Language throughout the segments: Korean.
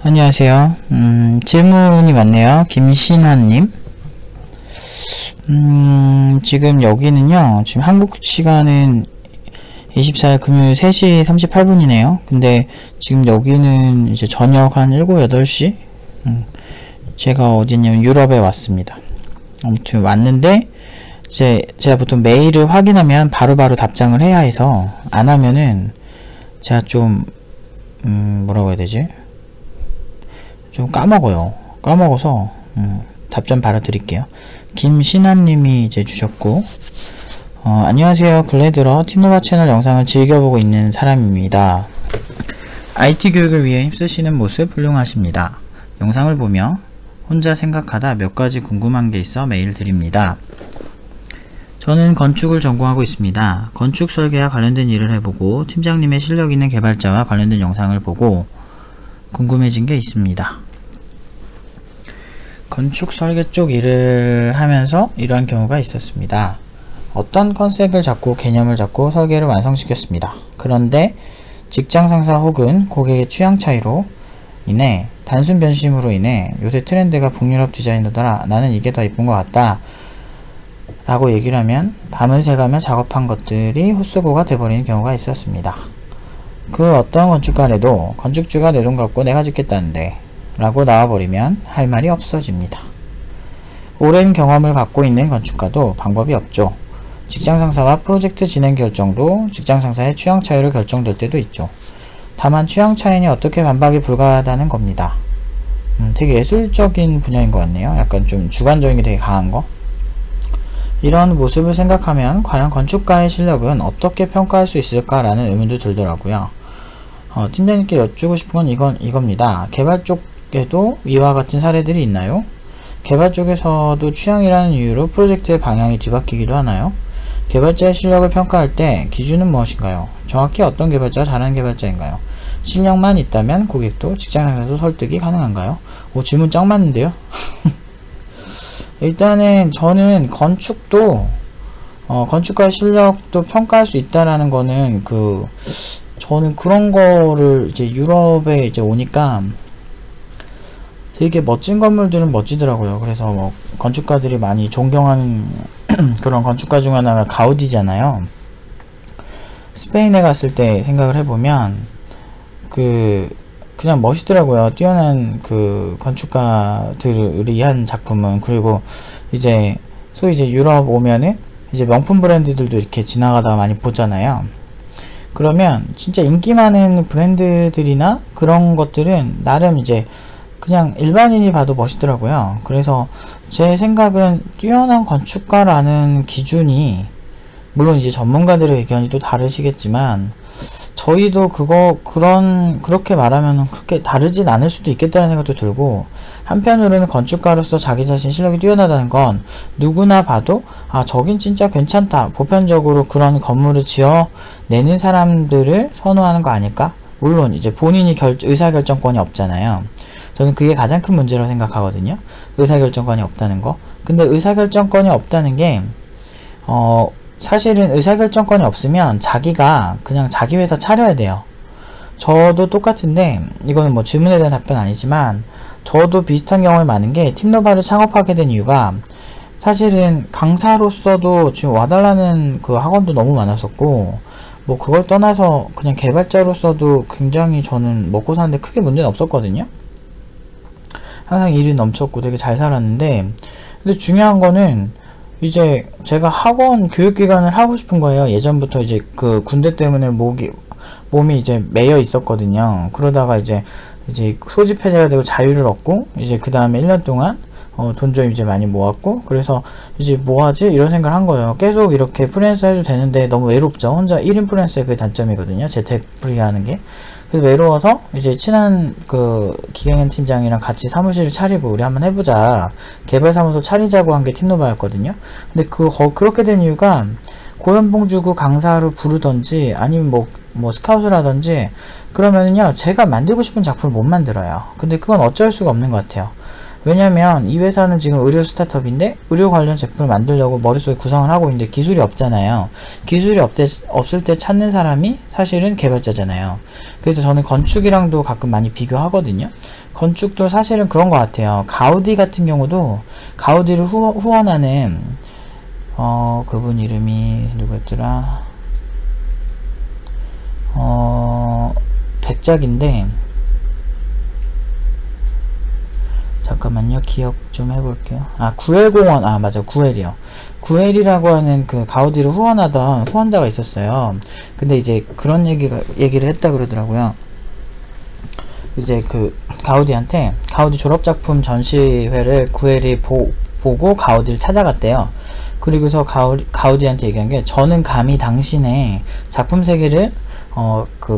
안녕하세요. 질문이 많네요. 김신환님. 지금 여기는요, 지금 한국 시간은 24일 금요일 3시 38분이네요. 근데 지금 여기는 이제 저녁 한 7, 8시? 제가 어디냐면 유럽에 왔습니다. 아무튼 왔는데, 이제 제가 보통 메일을 확인하면 바로바로 답장을 해야 해서, 안 하면은 제가 좀, 뭐라고 해야 되지? 좀 까먹어서 답장 바로 드릴게요. 김신환님이 이제 주셨고, 안녕하세요. 근래 들어 팀노바 채널 영상을 즐겨보고 있는 사람입니다. IT 교육을 위해 힘쓰시는 모습 훌륭하십니다. 영상을 보며 혼자 생각하다 몇 가지 궁금한 게 있어 메일 드립니다. 저는 건축을 전공하고 있습니다. 건축 설계와 관련된 일을 해보고 팀장님의 실력 있는 개발자와 관련된 영상을 보고 궁금해진 게 있습니다. 건축 설계 쪽 일을 하면서 이러한 경우가 있었습니다. 어떤 컨셉을 잡고 개념을 잡고 설계를 완성시켰습니다. 그런데 직장 상사 혹은 고객의 취향 차이로 인해 단순 변심으로 인해 요새 트렌드가 북유럽 디자이너더라, 나는 이게 더 이쁜 것 같다 라고 얘기를 하면 밤을 새가며 작업한 것들이 헛수고가 돼버리는 경우가 있었습니다. 그 어떤 건축가래도 건축주가 내 돈 갖고 내가 짓겠다는데 라고 나와버리면 할 말이 없어집니다. 오랜 경험을 갖고 있는 건축가도 방법이 없죠. 직장상사와 프로젝트 진행 결정도 직장상사의 취향 차이로 결정될 때도 있죠. 다만 취향 차이니 어떻게 반박이 불가하다는 겁니다. 되게 예술적인 분야인 것 같네요. 약간 좀 주관적인 게 되게 강한 거. 이런 모습을 생각하면 과연 건축가의 실력은 어떻게 평가할 수 있을까라는 의문도 들더라고요. 팀장님께 여쭈고 싶은 건 이겁니다. 개발 쪽에도 이와 같은 사례들이 있나요? 개발 쪽에서도 취향이라는 이유로 프로젝트의 방향이 뒤바뀌기도 하나요? 개발자의 실력을 평가할 때 기준은 무엇인가요? 정확히 어떤 개발자가 잘하는 개발자인가요? 실력만 있다면 고객도 직장상사도 설득이 가능한가요? 오, 질문 짱 맞는데요? 일단은 저는 건축도 건축가의 실력도 평가할 수 있다라는 거는 저는 그런 거를 이제 유럽에 이제 오니까 되게 멋진 건물들은 멋지더라고요. 그래서 뭐 건축가들이 많이 존경하는 그런 건축가 중 하나가 가우디잖아요. 스페인에 갔을 때 생각을 해보면 그냥 멋있더라고요. 뛰어난 건축가들이 한 작품은. 그리고 이제 소위 이제 유럽 오면은 이제 명품 브랜드들도 이렇게 지나가다가 많이 보잖아요. 그러면 진짜 인기 많은 브랜드들이나 그런 것들은 나름 이제 그냥 일반인이 봐도 멋있더라고요. 그래서 제 생각은 뛰어난 건축가라는 기준이, 물론 이제 전문가들의 의견이 또 다르시겠지만 저희도 그렇게 말하면 그렇게 다르진 않을 수도 있겠다는 생각도 들고, 한편으로는 건축가로서 자기 자신 실력이 뛰어나다는 건 누구나 봐도 저긴 진짜 괜찮다, 보편적으로 그런 건물을 지어내는 사람들을 선호하는 거 아닐까? 물론 이제 본인이 의사결정권이 없잖아요. 저는 그게 가장 큰 문제라고 생각하거든요. 의사결정권이 없다는 거. 근데 의사결정권이 없다는 게 사실은 의사결정권이 없으면 자기가 그냥 자기 회사 차려야 돼요. 저도 똑같은데, 이거는 뭐 질문에 대한 답변 아니지만 저도 비슷한 경험이 많은 게, 팀노바를 창업하게 된 이유가 사실은 강사로서도 지금 와달라는 그 학원도 너무 많았었고, 뭐 그걸 떠나서 그냥 개발자로서도 굉장히 저는 먹고 사는데 크게 문제는 없었거든요. 항상 일이 넘쳤고 되게 잘 살았는데, 근데 중요한 거는 이제 제가 학원 교육기관을 하고 싶은 거예요. 예전부터 이제 그 군대 때문에 몸이 이제 매여 있었거든요. 그러다가 이제 소집 해제가 되고 자유를 얻고, 이제 그 다음에 1년 동안 돈 좀 이제 많이 모았고, 그래서 이제 뭐하지? 이런 생각을 한 거예요. 계속 이렇게 프리랜서 해도 되는데 너무 외롭죠. 혼자 1인 프리랜서의 그게 단점이거든요. 재택 프리 하는 게. 그래서 외로워서 이제 친한 기경현 팀장이랑 같이 사무실을 차리고 우리 한번 해보자, 개발사무소 차리자고 한 게 팀노바였거든요. 근데 그렇게 된 이유가 고연봉 주고 강사로 부르던지 아니면 뭐 스카웃을 하던지 그러면은요, 제가 만들고 싶은 작품을 못 만들어요. 근데 그건 어쩔 수가 없는 것 같아요. 왜냐면 이 회사는 지금 의료 스타트업인데 의료 관련 제품을 만들려고 머릿속에 구상을 하고 있는데 기술이 없잖아요. 기술이 없을 때 찾는 사람이 사실은 개발자잖아요. 그래서 저는 건축이랑도 가끔 많이 비교하거든요. 건축도 사실은 그런 것 같아요. 가우디 같은 경우도 가우디를 후원하는 그분 이름이 누구였더라? 백작인데 잠깐만요. 기억 좀 해볼게요. 구엘공원, 맞아, 구엘이요. 구엘이라고 하는 그 가우디를 후원하던 후원자가 있었어요. 근데 이제 그런 얘기를 했다 그러더라고요. 이제 그 가우디한테 가우디 졸업작품 전시회를 구엘이 보고 가우디를 찾아갔대요. 그리고서 가우디한테 얘기한 게, 저는 감히 당신의 작품 세계를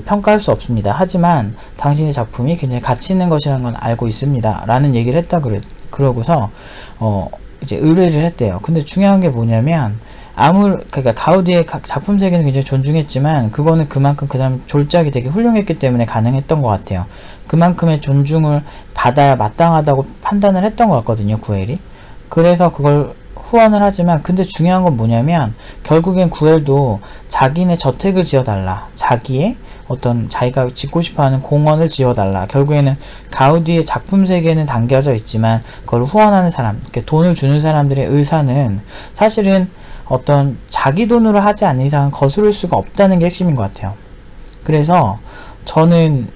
평가할 수 없습니다. 하지만 당신의 작품이 굉장히 가치 있는 것이라는 건 알고 있습니다. 라는 얘기를 했다 그러고서 이제 의뢰를 했대요. 근데 중요한 게 뭐냐면, 그러니까 가우디의 작품 세계는 굉장히 존중했지만 그거는 그만큼 그 사람 졸작이 되게 훌륭했기 때문에 가능했던 것 같아요. 그만큼의 존중을 받아야 마땅하다고 판단을 했던 것 같거든요, 구엘이. 그래서 그걸 후원을 하지만, 근데 중요한 건 뭐냐면 결국엔 구엘도 자기네 저택을 지어달라, 자기의 자기가 짓고 싶어하는 공원을 지어달라, 결국에는 가우디의 작품 세계는 담겨져 있지만 그걸 후원하는 사람, 이렇게 돈을 주는 사람들의 의사는 사실은 자기 돈으로 하지 않는 이상은 거스를 수가 없다는 게 핵심인 것 같아요. 그래서 저는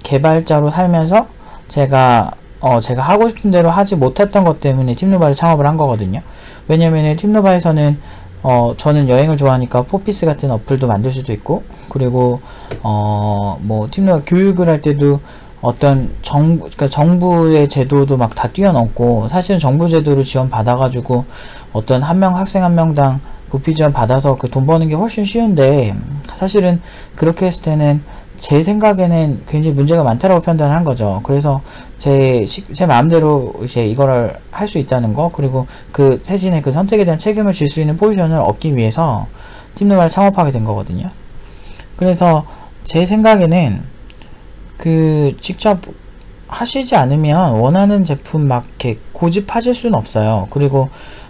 개발자로 살면서 제가 하고 싶은 대로 하지 못했던 것 때문에 팀노바를 창업을 한 거거든요. 왜냐면은 팀노바에서는 저는 여행을 좋아하니까 포피스 같은 어플도 만들 수도 있고, 그리고 팀노바 교육을 할 때도 그러니까 정부의 제도도 막 다 뛰어넘고, 사실은 정부 제도로 지원 받아가지고 학생 한 명당 부피 지원 받아서 그 돈 버는 게 훨씬 쉬운데, 사실은 그렇게 했을 때는 제 생각에는 굉장히 문제가 많다라고 판단한 거죠. 그래서 제 마음대로 이제 이거를 할 수 있다는 거, 그리고 그 세진의 그 선택에 대한 책임을 질 수 있는 포지션을 얻기 위해서 팀노바를 창업하게 된 거거든요. 그래서 제 생각에는 직접 하시지 않으면 원하는 제품 막 이렇게 고집하실 수는 없어요. 그리고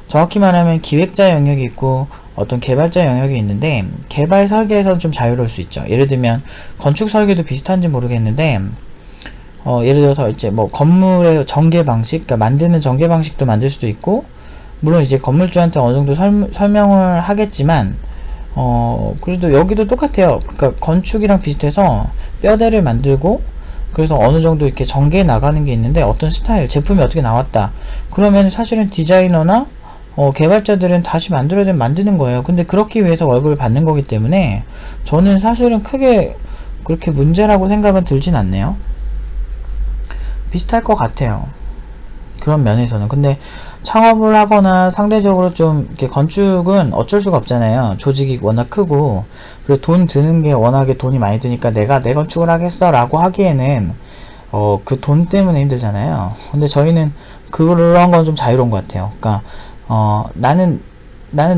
정확히 말하면 기획자 영역이 있고 개발자 영역이 있는데, 개발 설계에서는 좀 자유로울 수 있죠. 예를 들면 건축 설계도 비슷한지 모르겠는데, 예를 들어서 이제 건물의 전개 방식, 그러니까 만드는 전개 방식도 만들 수도 있고, 물론 이제 건물주한테 어느 정도 설명을 하겠지만, 그래도 여기도 똑같아요. 그러니까 건축이랑 비슷해서 뼈대를 만들고, 그래서 어느 정도 이렇게 전개해 나가는 게 있는데, 어떤 스타일, 제품이 어떻게 나왔다, 그러면 사실은 디자이너나 개발자들은 다시 만들어야 되면 만드는 거예요. 근데 그렇기 위해서 월급을 받는 거기 때문에 저는 사실은 크게 그렇게 문제라고 생각은 들진 않네요. 비슷할 것 같아요, 그런 면에서는. 근데 창업을 하거나 상대적으로 좀 이렇게 건축은 어쩔 수가 없잖아요. 조직이 워낙 크고, 그리고 돈 드는 게 워낙에 돈이 많이 드니까 내가 내 건축을 하겠어 라고 하기에는 그 돈 때문에 힘들잖아요. 근데 저희는 그런 건 좀 자유로운 것 같아요. 그러니까 나는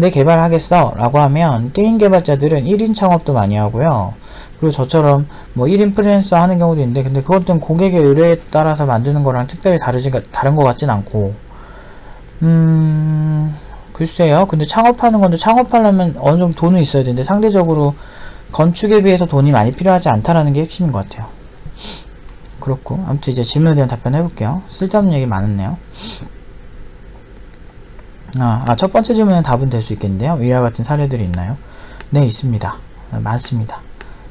내 개발하겠어 라고 하면, 게임 개발자들은 1인 창업도 많이 하고요. 그리고 저처럼 1인 프리랜서 하는 경우도 있는데, 근데 그것도 고객의 의뢰에 따라서 만드는 거랑 특별히 다른 것 같진 않고, 글쎄요. 근데 창업하는 건데, 창업하려면 어느 정도 돈은 있어야 되는데, 상대적으로 건축에 비해서 돈이 많이 필요하지 않다라는 게 핵심인 것 같아요. 그렇고, 아무튼 이제 질문에 대한 답변 해볼게요. 쓸데없는 얘기 많았네요. 첫 번째 질문은 답은 될 수 있겠는데요. 위와 같은 사례들이 있나요? 네, 있습니다. 많습니다.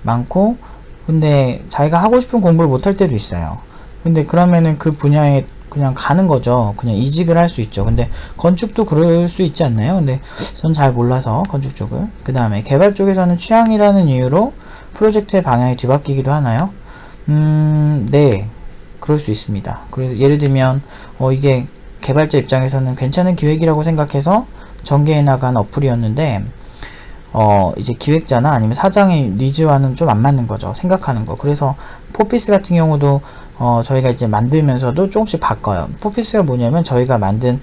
많고, 근데 자기가 하고 싶은 공부를 못할 때도 있어요. 근데 그러면은 그 분야에 그냥 가는 거죠. 그냥 이직을 할 수 있죠. 근데 건축도 그럴 수 있지 않나요? 근데 전 잘 몰라서 건축 쪽을. 그 다음에 개발 쪽에서는 취향이라는 이유로 프로젝트의 방향이 뒤바뀌기도 하나요? 네, 그럴 수 있습니다. 그래서 예를 들면 이게 개발자 입장에서는 괜찮은 기획이라고 생각해서 전개해 나간 어플이었는데, 이제 기획자나 아니면 사장의 니즈와는 좀 안 맞는 거죠. 생각하는 거. 그래서 포피스 같은 경우도 저희가 이제 만들면서도 조금씩 바꿔요. 포피스가 뭐냐면 저희가 만든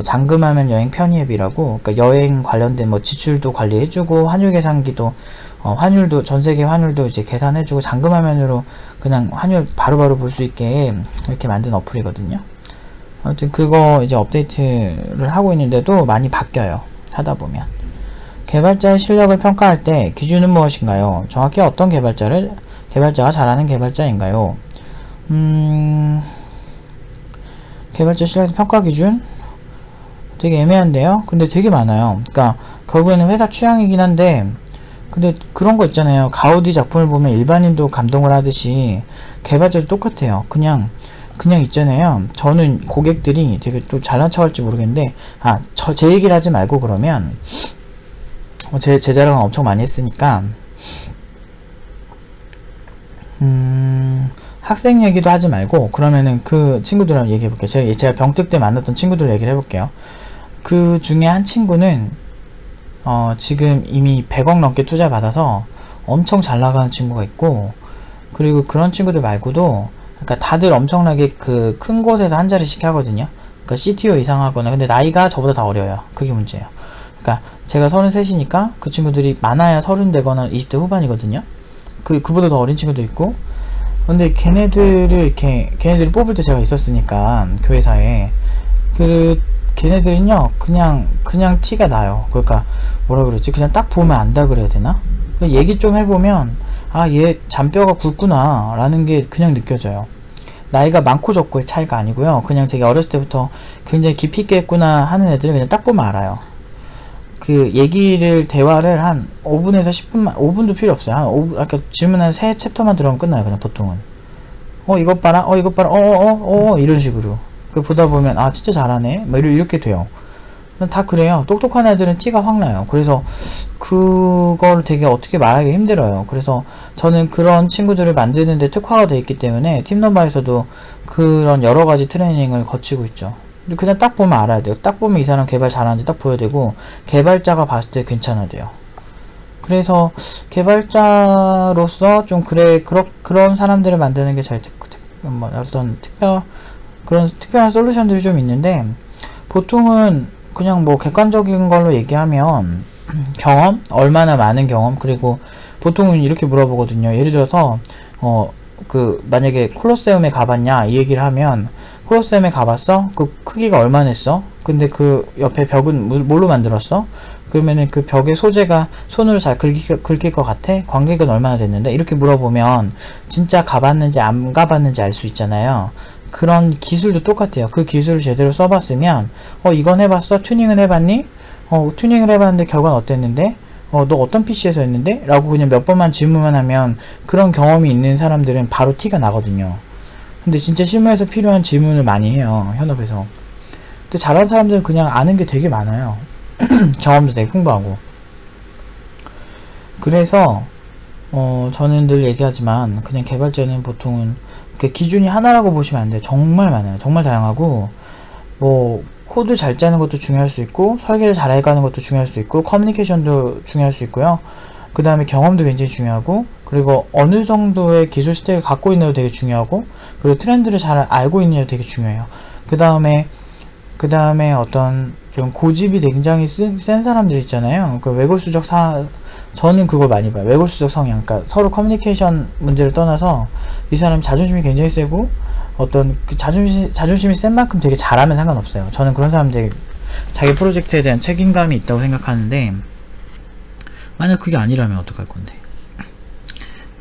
잠금하면 여행 편의앱이라고, 그러니까 여행 관련된 지출도 관리해주고, 환율 계산기도 환율도, 전세계 환율도 이제 계산해주고, 잠금화면으로 그냥 환율 바로바로 볼 수 있게 이렇게 만든 어플이거든요. 아무튼 그거 이제 업데이트를 하고 있는데도 많이 바뀌어요. 하다 보면. 개발자의 실력을 평가할 때 기준은 무엇인가요? 정확히 어떤 개발자가 잘하는 개발자인가요? 개발자 실력 평가 기준? 되게 애매한데요? 근데 되게 많아요. 그러니까 결국에는 회사 취향이긴 한데, 근데 그런 거 있잖아요. 가우디 작품을 보면 일반인도 감동을 하듯이 개발자도 똑같아요. 그냥 있잖아요. 저는 고객들이 되게 또 잘난 척 할지 모르겠는데, 제 얘기를 하지 말고 그러면, 제 자랑을 엄청 많이 했으니까, 학생 얘기도 하지 말고, 그러면은 그 친구들이랑 얘기해 볼게요. 제가 병특 때 만났던 친구들 얘기를 해볼게요. 그 중에 한 친구는, 지금 이미 100억 넘게 투자 받아서 엄청 잘 나가는 친구가 있고, 그리고 그런 친구들 말고도, 그러니까 다들 엄청나게 그 큰 곳에서 한 자리씩 하거든요. 그러니까 CTO 이상 하거나, 근데 나이가 저보다 다 어려요. 그게 문제예요. 그러니까 제가 33이니까 그 친구들이 많아야 30 되거나 20대 후반이거든요. 그보다 더 어린 친구도 있고, 근데 걔네들을 뽑을 때 제가 있었으니까, 교회사에. 걔네들은요, 그냥 티가 나요. 그러니까, 뭐라 그러지? 그냥 딱 보면 안다 그래야 되나? 얘기 좀 해보면, 얘 잔뼈가 굵구나, 라는 게 그냥 느껴져요. 나이가 많고 적고의 차이가 아니고요. 그냥 되게 어렸을 때부터 굉장히 깊이 있게 했구나 하는 애들은 그냥 딱 보면 알아요. 대화를 한 5분에서 10분만, 5분도 필요 없어요. 한 5분, 아까 질문 한 3챕터만 들어가면 끝나요, 그냥 보통은. 이것 봐라, 이런 식으로. 보다 보면, 진짜 잘하네? 뭐, 이렇게 돼요. 다 그래요. 똑똑한 애들은 티가 확 나요. 그래서, 그걸 되게 어떻게 말하기 힘들어요. 그래서, 저는 그런 친구들을 만드는데 특화가 되어 있기 때문에, 팀넘바에서도 그런 여러가지 트레이닝을 거치고 있죠. 그냥 딱 보면 알아야 돼요. 딱 보면 이 사람 개발 잘하는지 딱 보여야 되고, 개발자가 봤을 때 괜찮아야 돼요. 그래서 개발자로서 좀 그런 사람들을 만드는 게 그런 특별한 솔루션들이 좀 있는데, 보통은 그냥 뭐 객관적인 걸로 얘기하면 경험, 얼마나 많은 경험, 그리고 보통은 이렇게 물어보거든요. 예를 들어서 만약에 콜로세움에 가봤냐 이 얘기를 하면, 콜로세움에 가봤어? 그 크기가 얼마나 했어? 근데 그 옆에 벽은 뭘로 만들었어? 그러면은 그 벽의 소재가 손으로 잘 긁힐 것 같아? 관객은 얼마나 됐는데? 이렇게 물어보면 진짜 가봤는지 안 가봤는지 알 수 있잖아요. 그런 기술도 똑같아요. 그 기술을 제대로 써봤으면, 이건 해봤어? 튜닝은 해봤니? 튜닝을 해봤는데 결과는 어땠는데? 너 어떤 PC에서 했는데? 라고 그냥 몇 번만 질문만 하면 그런 경험이 있는 사람들은 바로 티가 나거든요. 근데 진짜 실무에서 필요한 질문을 많이 해요, 현업에서. 근데 잘하는 사람들은 그냥 아는 게 되게 많아요. 경험도 되게 풍부하고. 그래서 저는 늘 얘기하지만, 그냥 개발자는 보통은 기준이 하나라고 보시면 안 돼요. 정말 많아요. 정말 다양하고, 뭐 코드 잘 짜는 것도 중요할 수 있고, 설계를 잘 해가는 것도 중요할 수 있고, 커뮤니케이션도 중요할 수 있고요. 그 다음에 경험도 굉장히 중요하고, 그리고 어느 정도의 기술 스택을 갖고 있느냐도 되게 중요하고, 그리고 트렌드를 잘 알고 있느냐도 되게 중요해요. 그 다음에 어떤 좀 고집이 굉장히 센 사람들 있잖아요. 저는 그걸 많이 봐요. 외골수적 성향. 그러니까 서로 커뮤니케이션 문제를 떠나서 이 사람 자존심이 굉장히 세고, 어떤 그 자존심이 센 만큼 되게 잘하면 상관없어요. 저는 그런 사람들이 자기 프로젝트에 대한 책임감이 있다고 생각하는데, 만약 그게 아니라면 어떡할 건데.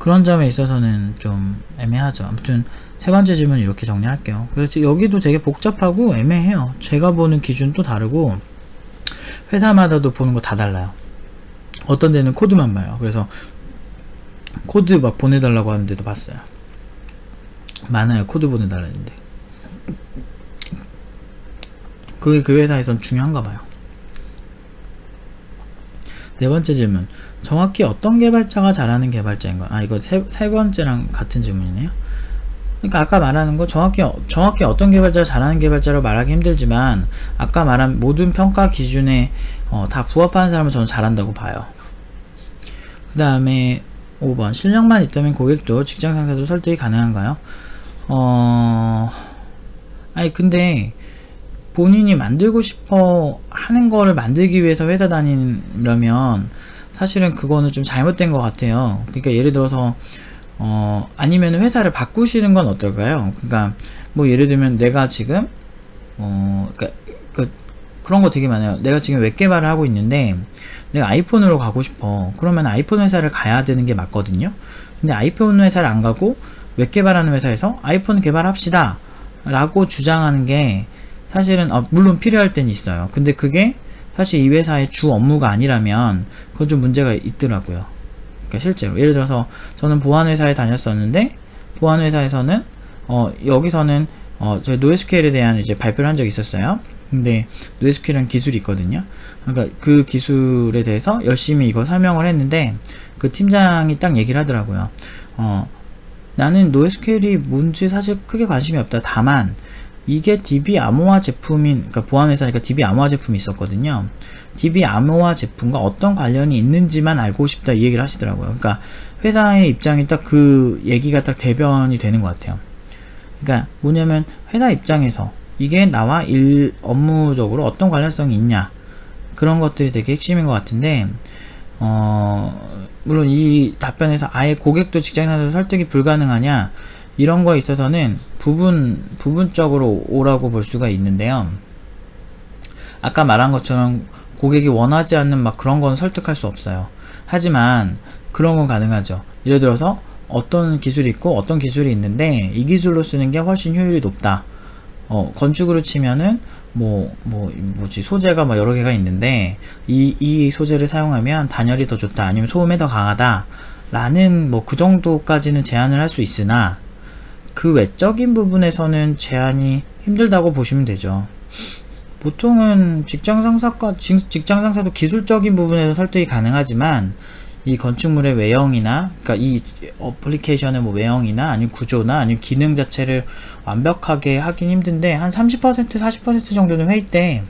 그런 점에 있어서는 좀 애매하죠. 아무튼 세 번째 질문 이렇게 정리할게요. 그래서 여기도 되게 복잡하고 애매해요. 제가 보는 기준도 다르고, 회사마다도 보는 거 다 달라요. 어떤 데는 코드만 봐요. 그래서 코드 막 보내달라고 하는 데도 봤어요. 많아요. 코드 보내달라는데. 그게 그 회사에선 중요한가 봐요. 네 번째 질문. 정확히 어떤 개발자가 잘하는 개발자인가? 이거 세 번째랑 같은 질문이네요. 그러니까 아까 말하는 거, 정확히 어떤 개발자가 잘하는 개발자로 말하기 힘들지만, 아까 말한 모든 평가 기준에 다 부합하는 사람은 저는 잘한다고 봐요. 그 다음에 5번. 실력만 있다면 고객도 직장 상사도 설득이 가능한가요? 근데 본인이 만들고 싶어 하는 거를 만들기 위해서 회사 다니려면 사실은 그거는 좀 잘못된 것 같아요. 그러니까 예를 들어서 아니면 회사를 바꾸시는 건 어떨까요? 그러니까 뭐 예를 들면 내가 지금 그런 거 되게 많아요. 내가 지금 웹 개발을 하고 있는데 내가 아이폰으로 가고 싶어. 그러면 아이폰 회사를 가야 되는 게 맞거든요. 근데 아이폰 회사를 안 가고 웹 개발하는 회사에서 아이폰 개발합시다 라고 주장하는 게 사실은 물론 필요할 때는 있어요. 근데 그게 사실 이 회사의 주 업무가 아니라면 그건 좀 문제가 있더라고요. 그러니까 실제로 예를 들어서 저는 보안회사에 다녔었는데 보안회사에서는 여기서는 저희 NoSQL에 대한 이제 발표를 한 적이 있었어요. 근데 NoSQL이라는 기술이 있거든요. 그러니까 그 기술에 대해서 열심히 이거 설명을 했는데 그 팀장이 딱 얘기를 하더라고요. 나는 NoSQL이 뭔지 사실 크게 관심이 없다. 다만 이게 DB 암호화 제품인, 그러니까 보안회사니까 DB 암호화 제품이 있었거든요. DB 암호화 제품과 어떤 관련이 있는지만 알고 싶다, 이 얘기를 하시더라고요. 그러니까 회사의 입장이 딱 그 얘기가 딱 대변이 되는 것 같아요. 그러니까 뭐냐면 회사 입장에서 이게 나와 업무적으로 어떤 관련성이 있냐, 그런 것들이 되게 핵심인 것 같은데, 물론 이 답변에서 아예 고객도 직장인도 설득이 불가능하냐, 이런 거에 있어서는 부분적으로 오라고 볼 수가 있는데요. 아까 말한 것처럼 고객이 원하지 않는 막 그런 건 설득할 수 없어요. 하지만 그런 건 가능하죠. 예를 들어서 어떤 기술이 있고 어떤 기술이 있는데 이 기술로 쓰는 게 훨씬 효율이 높다. 건축으로 치면은 뭐지 소재가 뭐 여러 개가 있는데 이 소재를 사용하면 단열이 더 좋다, 아니면 소음에 더 강하다 라는 뭐 그 정도까지는 제한을 할 수 있으나 그 외적인 부분에서는 제한이 힘들다고 보시면 되죠. 보통은 직장 상사도 기술적인 부분에서 설득이 가능하지만 이 건축물의 외형이나, 그러니까 이 어플리케이션의 뭐 외형이나 아니면 구조나 아니면 기능 자체를 완벽하게 하긴 힘든데 한 30% 40% 정도는 회의 때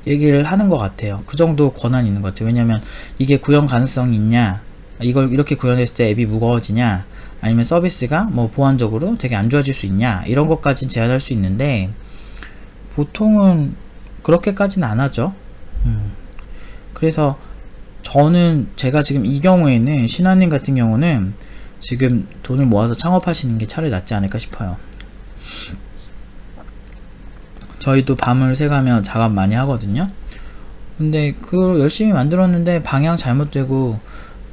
얘기를 하는 것 같아요. 그 정도 권한이 있는 것 같아요. 왜냐면 이게 구현 가능성이 있냐, 이걸 이렇게 구현했을 때 앱이 무거워지냐, 아니면 서비스가 뭐 보안적으로 되게 안 좋아질 수 있냐, 이런 것까지는 제한할 수 있는데 보통은 그렇게까지는 안 하죠. 그래서 제가 지금 이 경우에는 신하님 같은 경우는 지금 돈을 모아서 창업하시는 게 차라리 낫지 않을까 싶어요. 저희도 밤을 새가며 작업 많이 하거든요. 근데 그걸 열심히 만들었는데 방향 잘못되고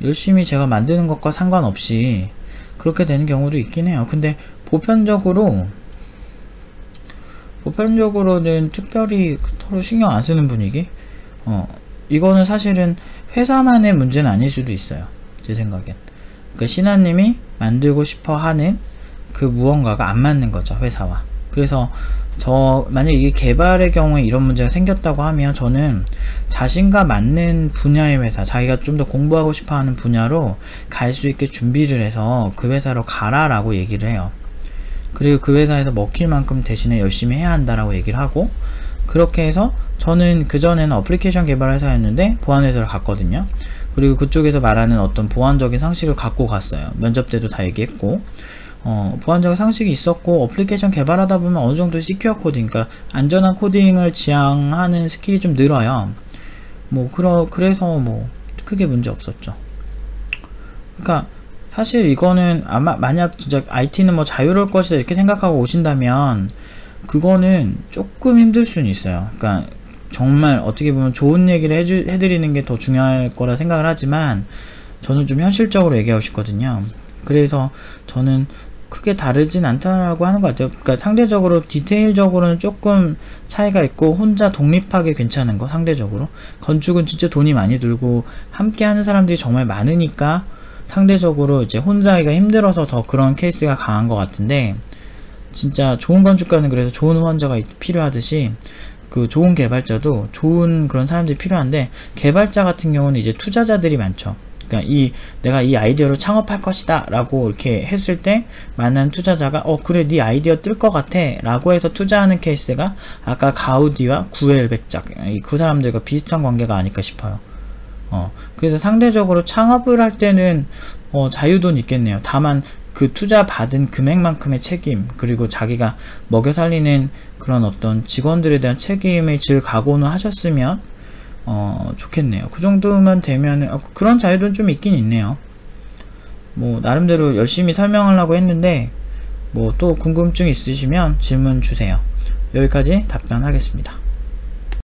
열심히 제가 만드는 것과 상관없이 그렇게 되는 경우도 있긴 해요. 근데 보편적으로는 특별히 서로 신경 안 쓰는 분위기? 이거는 사실은 회사만의 문제는 아닐 수도 있어요. 제 생각엔. 그러니까 신하님이 만들고 싶어 하는 그 무언가가 안 맞는 거죠, 회사와. 그래서 만약에 이게 개발의 경우에 이런 문제가 생겼다고 하면 저는 자신과 맞는 분야의 회사, 자기가 좀 더 공부하고 싶어 하는 분야로 갈 수 있게 준비를 해서 그 회사로 가라라고 얘기를 해요. 그리고 그 회사에서 먹힐 만큼 대신에 열심히 해야 한다라고 얘기를 하고, 그렇게 해서 저는 그전에는 어플리케이션 개발 회사였는데 보안회사를 갔거든요. 그리고 그쪽에서 말하는 어떤 보안적인 상식을 갖고 갔어요. 면접 때도 다 얘기했고, 보안적 상식이 있었고, 어플리케이션 개발하다 보면 어느 정도 시큐어 코딩, 그러니까 안전한 코딩을 지향하는 스킬이 좀 늘어요. 그래서 크게 문제 없었죠. 그러니까 사실 이거는 아마 만약 진짜 IT는 뭐 자유로울 것이다 이렇게 생각하고 오신다면 그거는 조금 힘들 수는 있어요. 그러니까 정말 어떻게 보면 좋은 얘기를 해드리는 게 더 중요할 거라 생각을 하지만 저는 좀 현실적으로 얘기하고 싶거든요. 그래서 저는 크게 다르진 않다라고 하는 것 같아요. 그러니까 상대적으로 디테일적으로는 조금 차이가 있고 혼자 독립하게 괜찮은 거, 상대적으로. 건축은 진짜 돈이 많이 들고 함께 하는 사람들이 정말 많으니까 상대적으로 이제 혼자 하기가 힘들어서 더 그런 케이스가 강한 것 같은데, 진짜 좋은 건축가는 그래서 좋은 후원자가 필요하듯이 그 좋은 개발자도 좋은 그런 사람들이 필요한데, 개발자 같은 경우는 이제 투자자들이 많죠. 그러니까 내가 이 아이디어로 창업할 것이다 라고 이렇게 했을 때 많은 투자자가 그래 네 아이디어 뜰 것 같아 라고 해서 투자하는 케이스가 아까 가우디와 구엘백작, 그 사람들과 비슷한 관계가 아닐까 싶어요. 그래서 상대적으로 창업을 할 때는 자유도는 있겠네요. 다만 그 투자 받은 금액만큼의 책임, 그리고 자기가 먹여 살리는 그런 어떤 직원들에 대한 책임을 질 각오는 하셨으면 좋겠네요. 그 정도만 되면 그런 자유도는 좀 있긴 있네요. 나름대로 열심히 설명하려고 했는데 또 궁금증 있으시면 질문 주세요. 여기까지 답변하겠습니다.